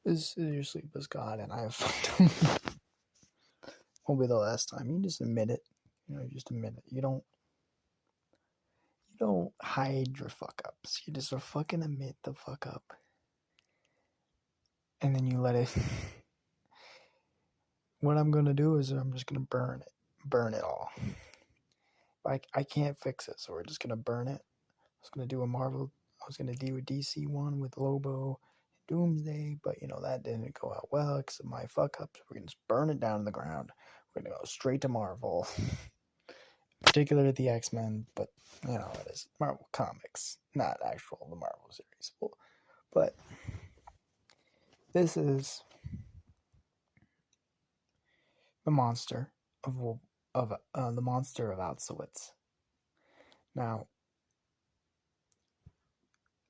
Is your sleep is God, and I have fucked up. Won't be the last time. You just admit it. Just admit it. You don't hide your fuck ups. You just fucking admit the fuck up, and then you let it. What I'm gonna do is I'm just gonna burn it all. I can't fix it, so we're just gonna burn it. I was gonna do a DC one with Lobo, Doomsday, but that didn't go out well because of my fuck ups. We're gonna just burn it down to the ground. We're gonna go straight to Marvel, particularly the X-Men, but it is Marvel comics, not actual the Marvel series. But this is the monster the monster of Auschwitz. Now,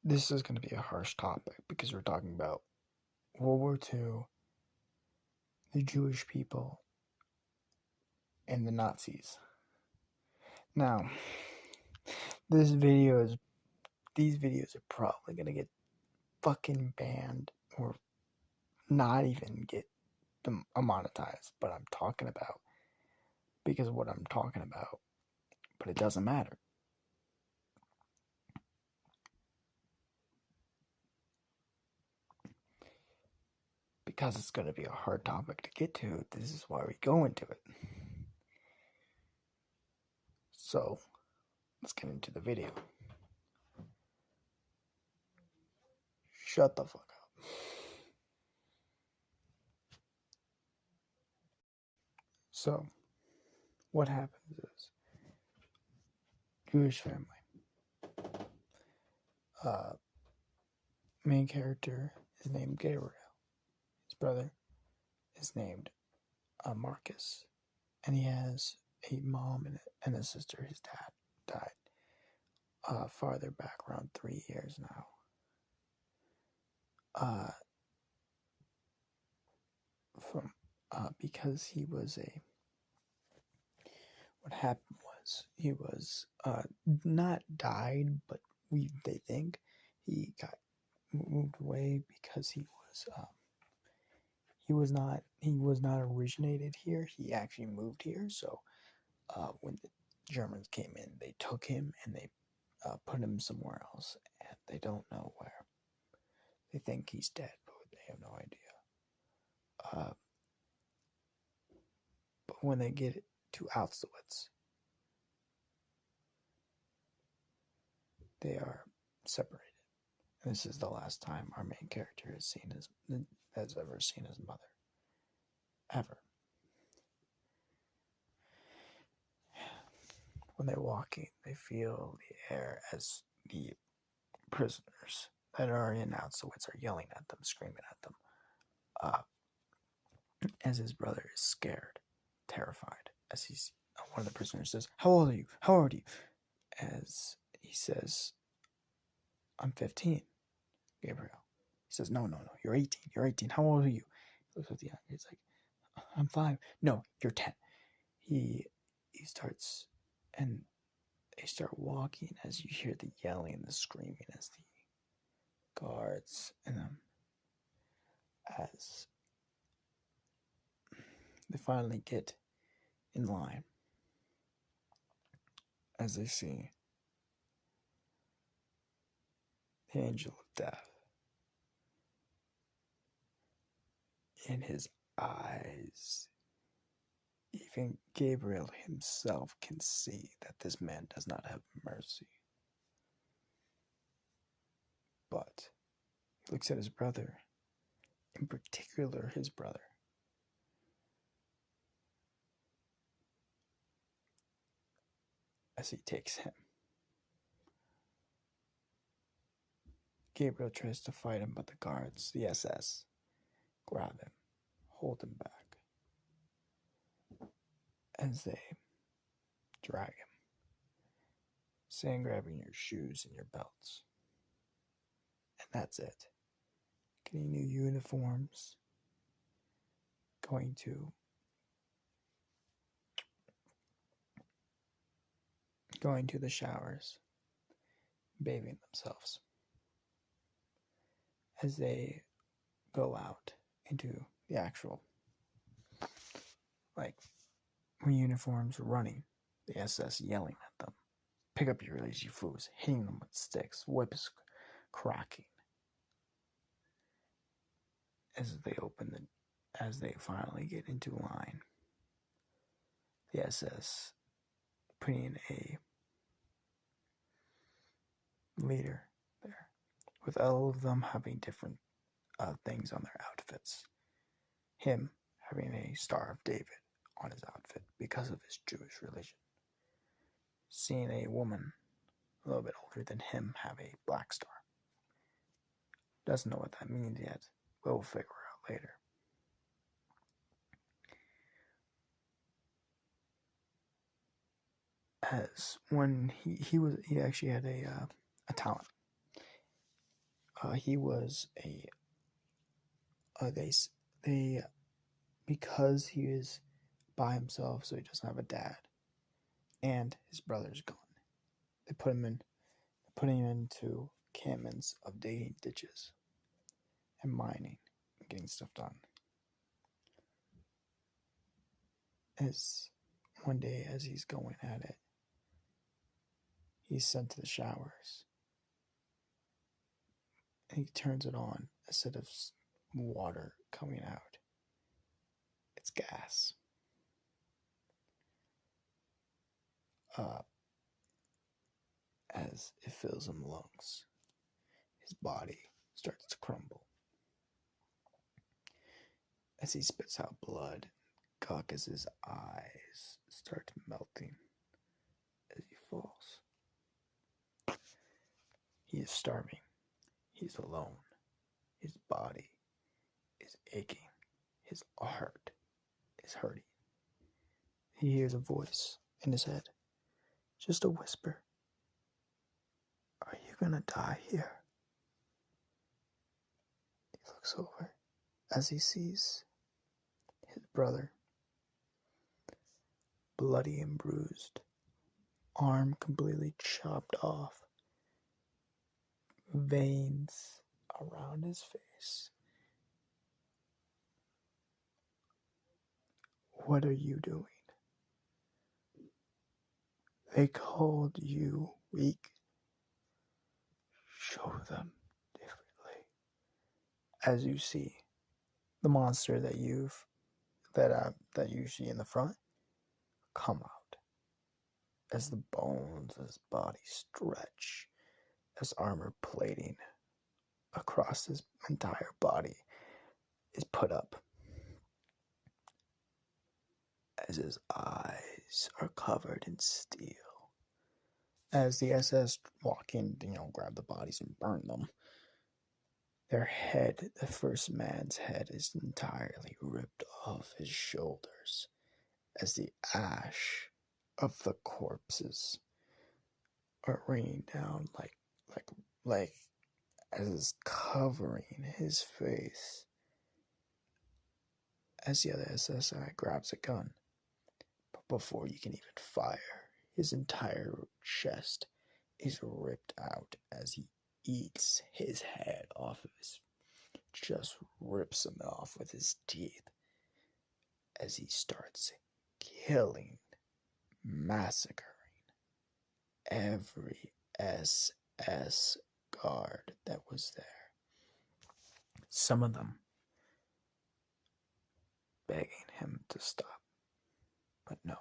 this is going to be a harsh topic because we're talking about World War II, the Jewish people, and the Nazis. Now, these videos are probably going to get fucking banned or not even get them monetized, but I'm talking about because of what I'm talking about, but it doesn't matter. Because it's going to be a hard topic to get to, this is why we go into it. So, let's get into the video. Shut the fuck up. So, what happens is, Jewish family. Main character is named Gabriel. His brother is named Marcus. And he has a mom and a sister. His dad died farther back, around 3 years now. Because he was what happened was he was not died, but they think he got moved away because he was not originated here. He actually moved here. So when the Germans came in, they took him and they put him somewhere else, and they don't know where. They think he's dead, but they have no idea. But when they get to Auschwitz, they are separated. And this is the last time our main character has ever seen his mother. Ever. When they're walking, they feel the air as the prisoners that are in Auschwitz are yelling at them, screaming at them. As his brother is scared, terrified, as one of the prisoners says, "How old are you? How old are you?" As he says, "I'm 15, Gabriel." He says, No, you're 18. You're 18. How old are you? He looks at the young. He's like, "I'm 5. No, you're 10. He starts, and they start walking as you hear the yelling and the screaming as the guards and as they finally get in line, as they see the angel of death in his eyes. Even Gabriel himself can see that this man does not have mercy. But he looks at his brother, in particular his brother, as he takes him. Gabriel tries to fight him, but the guards, the SS, grab him, hold him back, as they drag him, saying grabbing your shoes and your belts. And that's it. Getting new uniforms, going to the showers, bathing themselves. As they go out into the actual, like, uniforms running, the SS yelling at them, pick up your lazy fools, hitting them with sticks, whips cracking. As they finally get into line, the SS putting a leader there, with all of them having different things on their outfits. Him having a Star of David on his outfit because of his Jewish religion. Seeing a woman a little bit older than him have a black star. Doesn't know what that means yet, but we'll figure out later. As when he actually had a talent. He was they because he is by himself, so he doesn't have a dad, and his brother's gone. They put him into encampments of digging ditches and mining and getting stuff done. As one day, as he's going at it, he's sent to the showers. And he turns it on. Instead of water coming out, it's gas. As it fills his lungs, his body starts to crumble. As he spits out blood, gawk as his eyes start melting as he falls. He is starving. He's alone. His body is aching. His heart is hurting. He hears a voice in his head. Just a whisper. Are you gonna die here? He looks over as he sees his brother, bloody and bruised, arm completely chopped off, veins around his face. What are you doing? They called you weak. Show them differently. As you see the monster that you see in the front come out, as the bones of his body stretch, as armor plating across his entire body is put up, as his eyes are covered in steel. As the SS walk in, grab the bodies and burn them, their head, the first man's head, is entirely ripped off his shoulders, as the ash of the corpses are raining down like as is covering his face. As the other SSI grabs a gun, but before you can even fire, his entire chest is ripped out as he eats his head off of just rips him off with his teeth as he starts killing, massacring every SS guard that was there. Some of them begging him to stop, but no.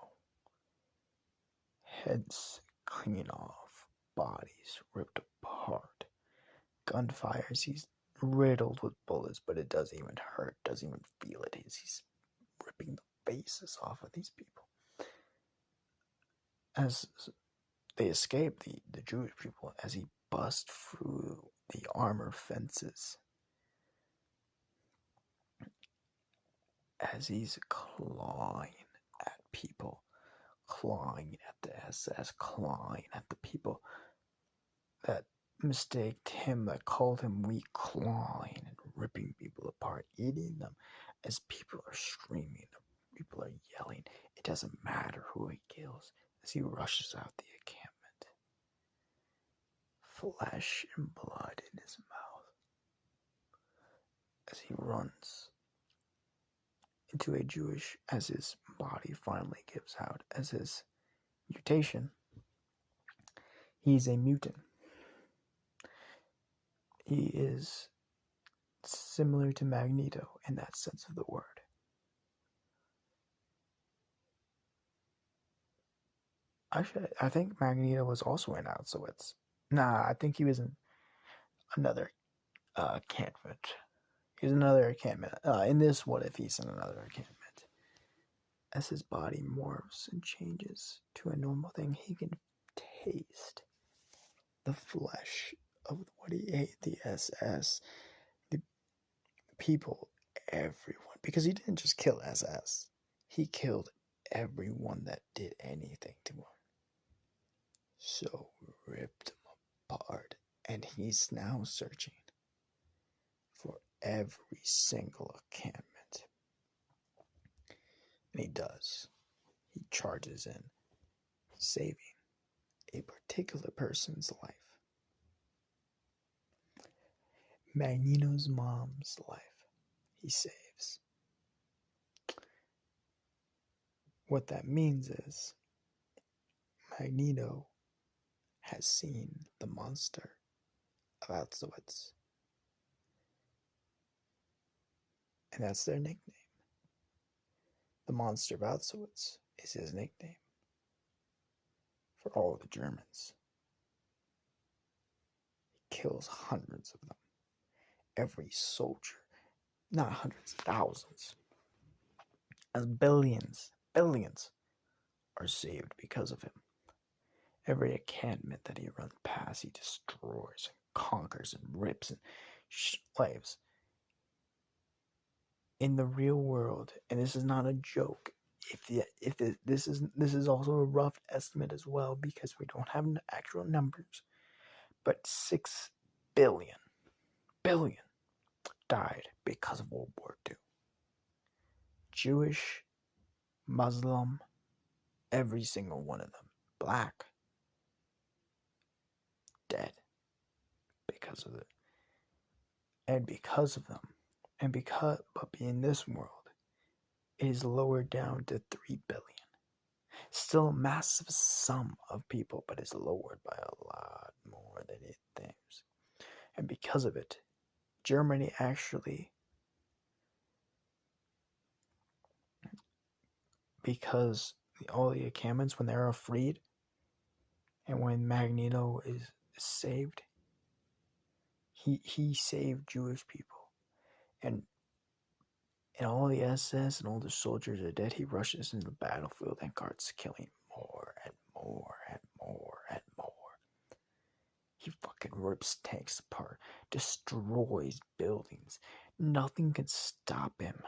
Heads clean off, bodies ripped apart, gunfires, he's riddled with bullets, but it doesn't even hurt, doesn't even feel it. He's ripping the faces off of these people. As they escape, the Jewish people, as he busts through the armor fences, as he's clawing at people, clawing at the SS, clawing at the people that mistaked him, that called him weak, clawing and ripping people apart, eating them, as people are screaming, people are yelling. It doesn't matter who he kills, as he rushes out the encampment, flesh and blood in his mouth, as he runs into a Jewish, as his body finally gives out, as his mutation, he's a mutant. He is similar to Magneto in that sense of the word. Actually, I think Magneto was also in Auschwitz. Nah, I think he was in another encampment. He's another encampment. In this, what if he's in another encampment? As his body morphs and changes to a normal thing, he can taste the flesh of what he ate, the SS, the people, everyone. Because he didn't just kill SS, he killed everyone that did anything to him. So ripped him apart, and he's now searching for every single encampment. And he does. He charges in, saving a particular person's life. Magneto's mom's life he saves. What that means is Magneto has seen the monster of Auschwitz. And that's their nickname. The monster of Auschwitz is his nickname for all of the Germans. He kills hundreds of them. Every soldier, not hundreds, thousands, as billions are saved because of him. Every encampment that he runs past, he destroys and conquers and rips and slaves. In the real world, and this is not a joke, this is also a rough estimate as well, because we don't have actual numbers, but 6 billion died because of World War II. Jewish, Muslim, every single one of them, black, dead because of it, and because of them, but in this world, it is lowered down to 3 billion. Still a massive sum of people, but it's lowered by a lot more than it thinks. And because of it, Germany actually, because all the encampments, when they are freed, and when Magneto is saved, he saved Jewish people. And all the SS and all the soldiers are dead, he rushes into the battlefield and starts killing more and more and more and more. He fucking rips tanks apart, destroys buildings. Nothing can stop him.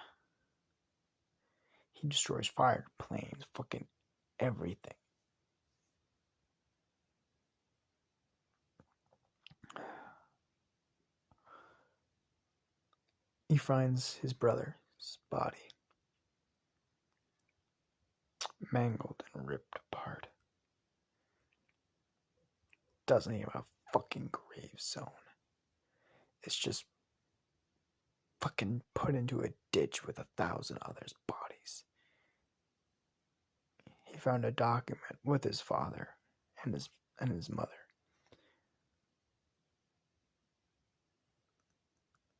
He destroys fire planes, fucking everything. He finds his brother's body, mangled and ripped apart. Doesn't even have a fucking grave zone. It's just fucking put into a ditch with 1,000 others' bodies. He found a document with his father and his mother.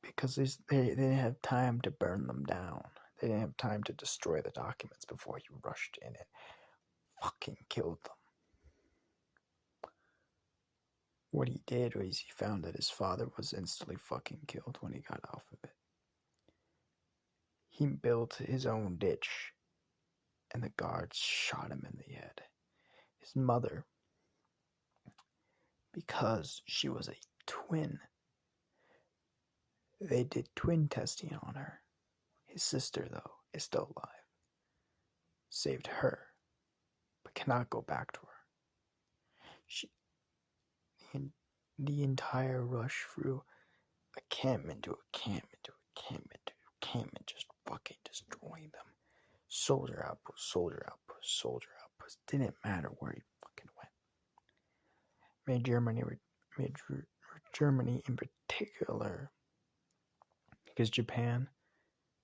Because they didn't have time to burn them down. They didn't have time to destroy the documents before he rushed in and fucking killed them. What he did was he found that his father was instantly fucking killed when he got off of it. He built his own ditch, and the guards shot him in the head. His mother, because she was a twin, they did twin testing on her. His sister, though, is still alive. Saved her, but cannot go back to her. The entire rush through encampment to encampment to encampment to encampment, just fucking destroying them. Soldier outpost, soldier outpost, soldier outpost. Didn't matter where he fucking went. Made Germany in particular, because Japan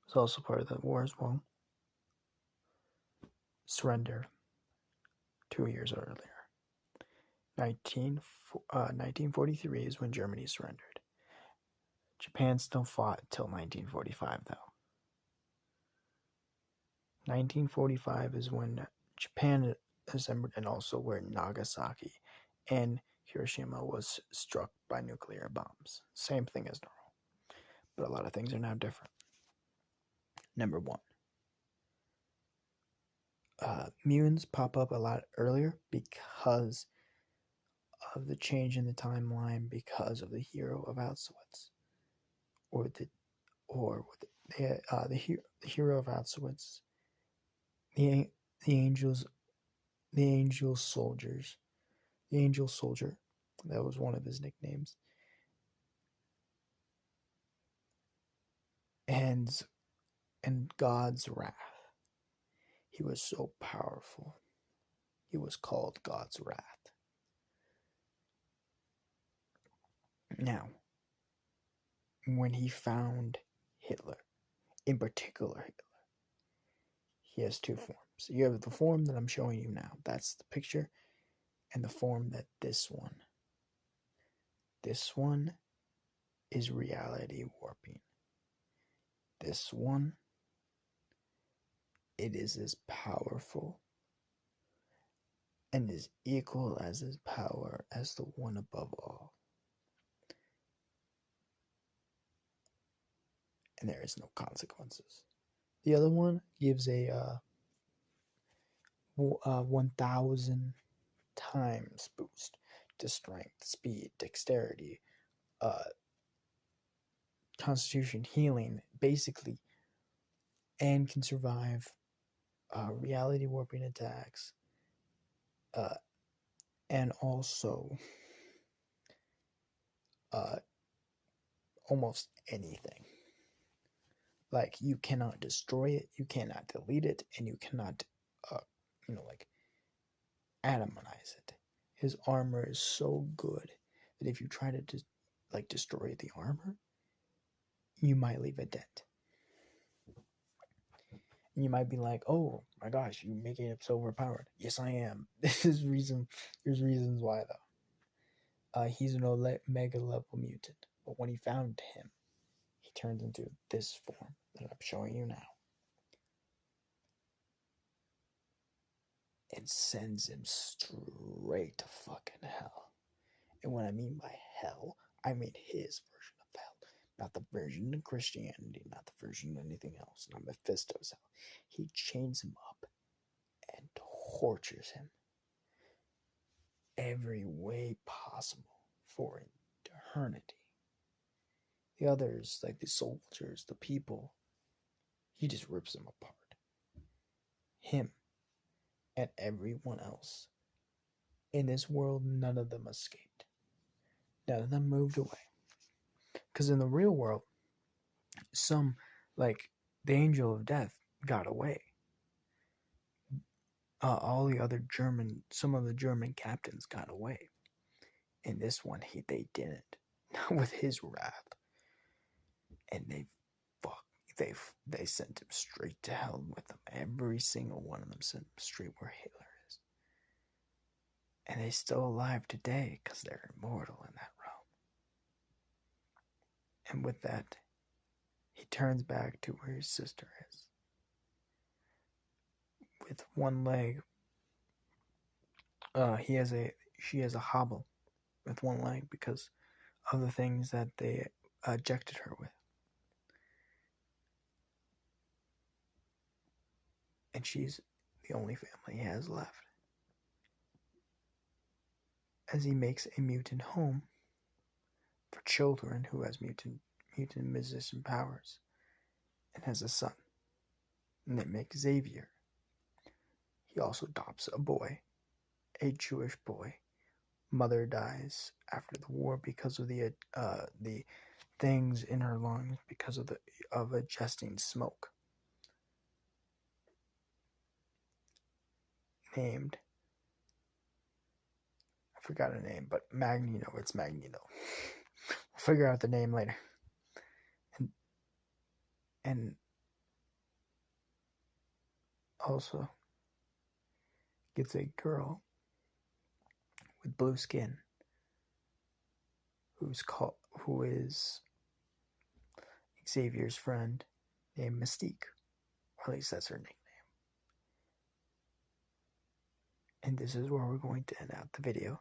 was also part of the war as well, surrendered 2 years earlier. 1943 is when Germany surrendered. Japan still fought till 1945, though. 1945 is when Japan assembled, and also where Nagasaki and Hiroshima was struck by nuclear bombs. Same thing as normal. But a lot of things are now different. Number one. Mutants pop up a lot earlier because of the change in the timeline, because of the hero of Auschwitz, the hero of Auschwitz, the angel soldier. That was one of his nicknames. And God's wrath. He was so powerful. He was called God's wrath. Now, when he found Hitler, in particular Hitler, he has two forms. You have the form that I'm showing you now. That's the picture. And the form that this one is reality warping. This one, it is as powerful and is equal as his power as the one above all. And there is no consequences. The other one gives a 1,000 times boost to strength, speed, dexterity, constitution, healing, basically, and can survive reality warping attacks, and also almost anything. Like, you cannot destroy it, you cannot delete it, and you cannot, atomize it. His armor is so good that if you try to destroy the armor, you might leave a dent. And you might be like, oh my gosh, you're making it so overpowered. Yes, I am. There's reasons why, though. He's an Omega level mutant, but when he found him, he turns into this form that I'm showing you now. And sends him straight to fucking hell. And what I mean by hell, I mean his version of hell. Not the version of Christianity, not the version of anything else, not Mephisto's hell. He chains him up and tortures him every way possible for eternity. The others, like the soldiers, the people, he just rips them apart. Him and everyone else. In this world, none of them escaped. None of them moved away. Because in the real world, some, like the Angel of Death, got away. Some of the German captains got away. In this one, they didn't. Not with his wrath. And they sent him straight to hell with them. Every single one of them sent him straight where Hitler is. And they're still alive today because they're immortal in that realm. And with that, he turns back to where his sister is. With one leg, she has a hobble with one leg because of the things that they ejected her with. And she's the only family he has left. As he makes a mutant home for children who has mutant musician powers, and has a son, and they make Xavier. He also adopts a boy, a Jewish boy. Mother dies after the war because of the things in her lungs because of ingesting smoke. Named, I forgot her name, but Magneto. It's Magneto. We'll figure out the name later. And and also gets a girl with blue skin who is Xavier's friend named Mystique, or at least that's her nickname. And this is where we're going to end out the video.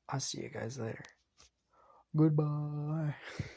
I'll see you guys later. Goodbye.